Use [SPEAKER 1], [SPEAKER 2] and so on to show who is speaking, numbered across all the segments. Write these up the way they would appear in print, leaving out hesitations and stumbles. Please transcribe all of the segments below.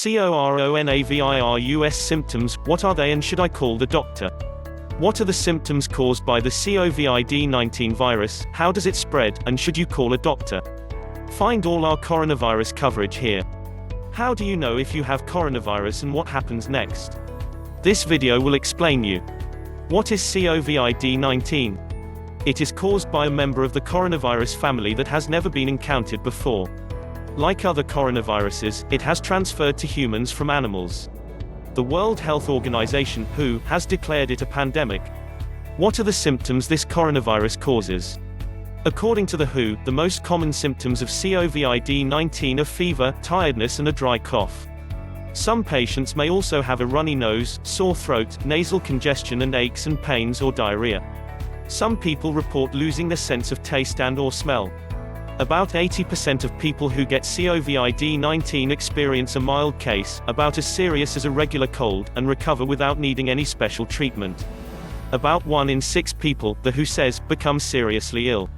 [SPEAKER 1] coronavirus symptoms, what are they and should I call the doctor? What are the symptoms caused by the COVID-19 virus, how does it spread, and should you call a doctor? Find all our coronavirus coverage here. How do you know if you have coronavirus and what happens next? This video will explain you. What is COVID-19? It is caused by a member of the coronavirus family that has never been encountered before. Like other coronaviruses, it has transferred to humans from animals. The World Health Organization, WHO, has declared it a pandemic. What are the symptoms this coronavirus causes? According to the WHO, the most common symptoms of COVID-19 are fever, tiredness and a dry cough. Some patients may also have a runny nose, sore throat, nasal congestion and aches and pains or diarrhea. Some people report losing their sense of taste and/or smell. About 80% of people who get COVID-19 experience a mild case, about as serious as a regular cold, and recover without needing any special treatment. About 1 in 6 people, the WHO says, become seriously ill.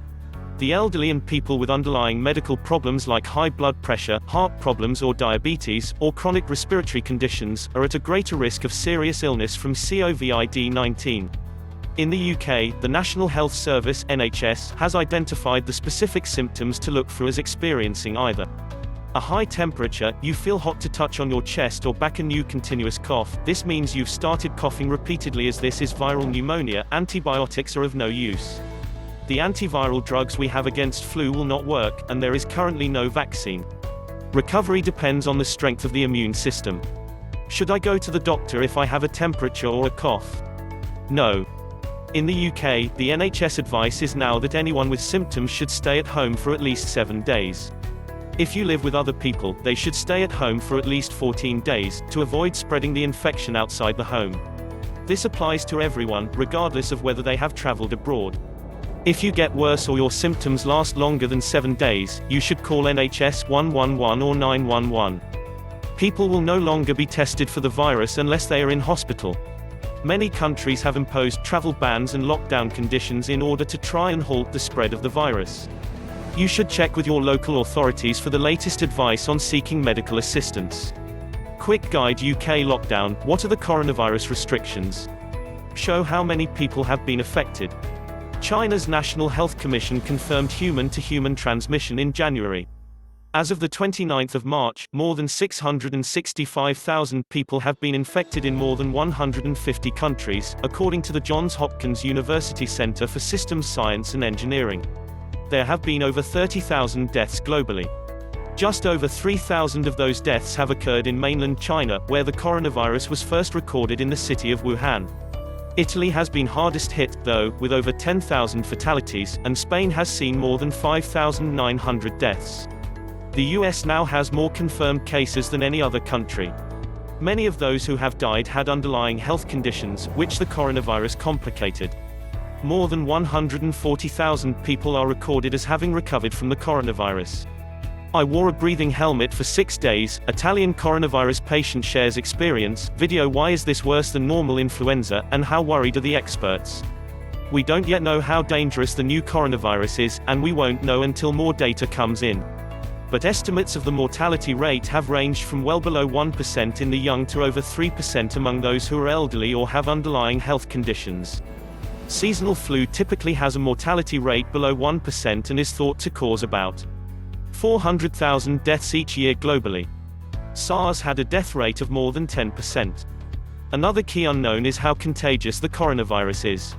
[SPEAKER 1] The elderly and people with underlying medical problems like high blood pressure, heart problems or diabetes, or chronic respiratory conditions, are at a greater risk of serious illness from COVID-19. In the UK, the National Health Service (NHS) has identified the specific symptoms to look for as experiencing either a high temperature, you feel hot to touch on your chest or back, a new continuous cough. This means you've started coughing repeatedly, as this is viral pneumonia. Antibiotics are of no use. The antiviral drugs we have against flu will not work, and there is currently no vaccine. Recovery depends on the strength of the immune system. Should I go to the doctor if I have a temperature or a cough? No. In the UK, the NHS advice is now that anyone with symptoms should stay at home for at least 7 days. If you live with other people, they should stay at home for at least 14 days, to avoid spreading the infection outside the home. This applies to everyone, regardless of whether they have traveled abroad. If you get worse or your symptoms last longer than 7 days, you should call NHS 111 or 911. People will no longer be tested for the virus unless they are in hospital. Many countries have imposed travel bans and lockdown conditions in order to try and halt the spread of the virus. You should check with your local authorities for the latest advice on seeking medical assistance. Quick Guide UK Lockdown. What are the coronavirus restrictions? Show how many people have been affected. China's National Health Commission confirmed human-to-human transmission in January. As of the 29th of March, more than 665,000 people have been infected in more than 150 countries, according to the Johns Hopkins University Center for Systems Science and Engineering. There have been over 30,000 deaths globally. Just over 3,000 of those deaths have occurred in mainland China, where the coronavirus was first recorded in the city of Wuhan. Italy has been hardest hit, though, with over 10,000 fatalities, and Spain has seen more than 5,900 deaths. The US now has more confirmed cases than any other country. Many of those who have died had underlying health conditions, which the coronavirus complicated. More than 140,000 people are recorded as having recovered from the coronavirus. I wore a breathing helmet for 6 days. Italian coronavirus patient shares experience. Video: why is this worse than normal influenza, and how worried are the experts? We don't yet know how dangerous the new coronavirus is, and we won't know until more data comes in. But estimates of the mortality rate have ranged from well below 1% in the young to over 3% among those who are elderly or have underlying health conditions. Seasonal flu typically has a mortality rate below 1% and is thought to cause about 400,000 deaths each year globally. SARS had a death rate of more than 10%. Another key unknown is how contagious the coronavirus is.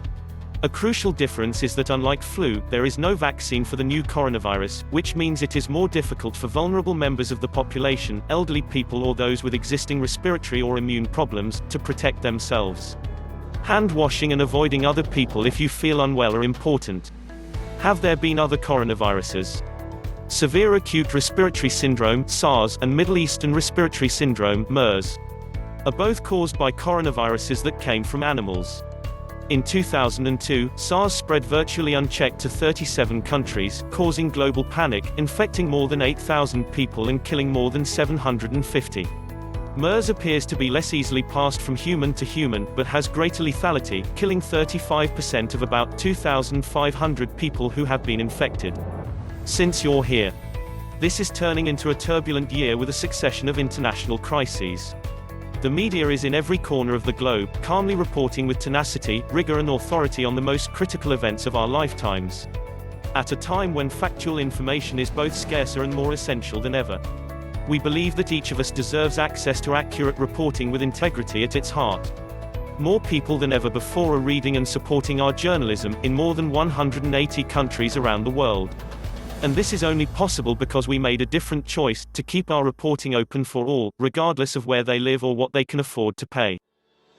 [SPEAKER 1] A crucial difference is that unlike flu, there is no vaccine for the new coronavirus, which means it is more difficult for vulnerable members of the population, elderly people or those with existing respiratory or immune problems, to protect themselves. Hand washing and avoiding other people if you feel unwell are important. Have there been other coronaviruses? Severe acute respiratory syndrome (SARS) and Middle Eastern respiratory syndrome (MERS) are both caused by coronaviruses that came from animals. In 2002, SARS spread virtually unchecked to 37 countries, causing global panic, infecting more than 8,000 people and killing more than 750. MERS appears to be less easily passed from human to human, but has greater lethality, killing 35% of about 2,500 people who have been infected. Since you're here, This is turning into a turbulent year with a succession of international crises. The media is in every corner of the globe, calmly reporting with tenacity, rigor and authority on the most critical events of our lifetimes. At a time when factual information is both scarcer and more essential than ever. We believe that each of us deserves access to accurate reporting with integrity at its heart. More people than ever before are reading and supporting our journalism, in more than 180 countries around the world. And this is only possible because we made a different choice, to keep our reporting open for all, regardless of where they live or what they can afford to pay.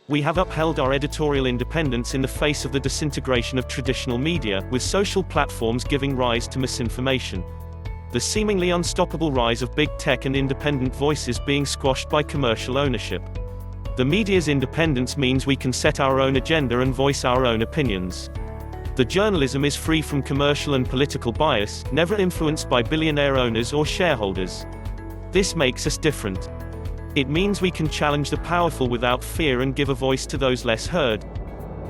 [SPEAKER 1] We have upheld our editorial independence in the face of the disintegration of traditional media, with social platforms giving rise to misinformation. The seemingly unstoppable rise of big tech and independent voices being squashed by commercial ownership. The media's independence means we can set our own agenda and voice our own opinions. The journalism is free from commercial and political bias, never influenced by billionaire owners or shareholders. This makes us different. It means we can challenge the powerful without fear and give a voice to those less heard.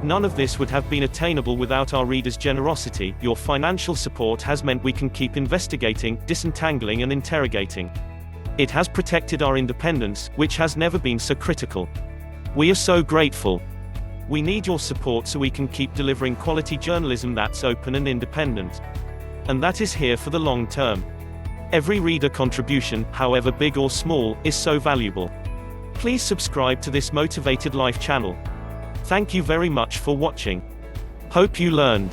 [SPEAKER 1] None of this would have been attainable without our readers' generosity. Your financial support has meant we can keep investigating, disentangling and interrogating. It has protected our independence, which has never been so critical. We are so grateful. We need your support so we can keep delivering quality journalism that's open and independent. And that is here for the long term. Every reader contribution, however big or small, is so valuable. Please subscribe to this Motivated Life channel. Thank you very much for watching. Hope you learned.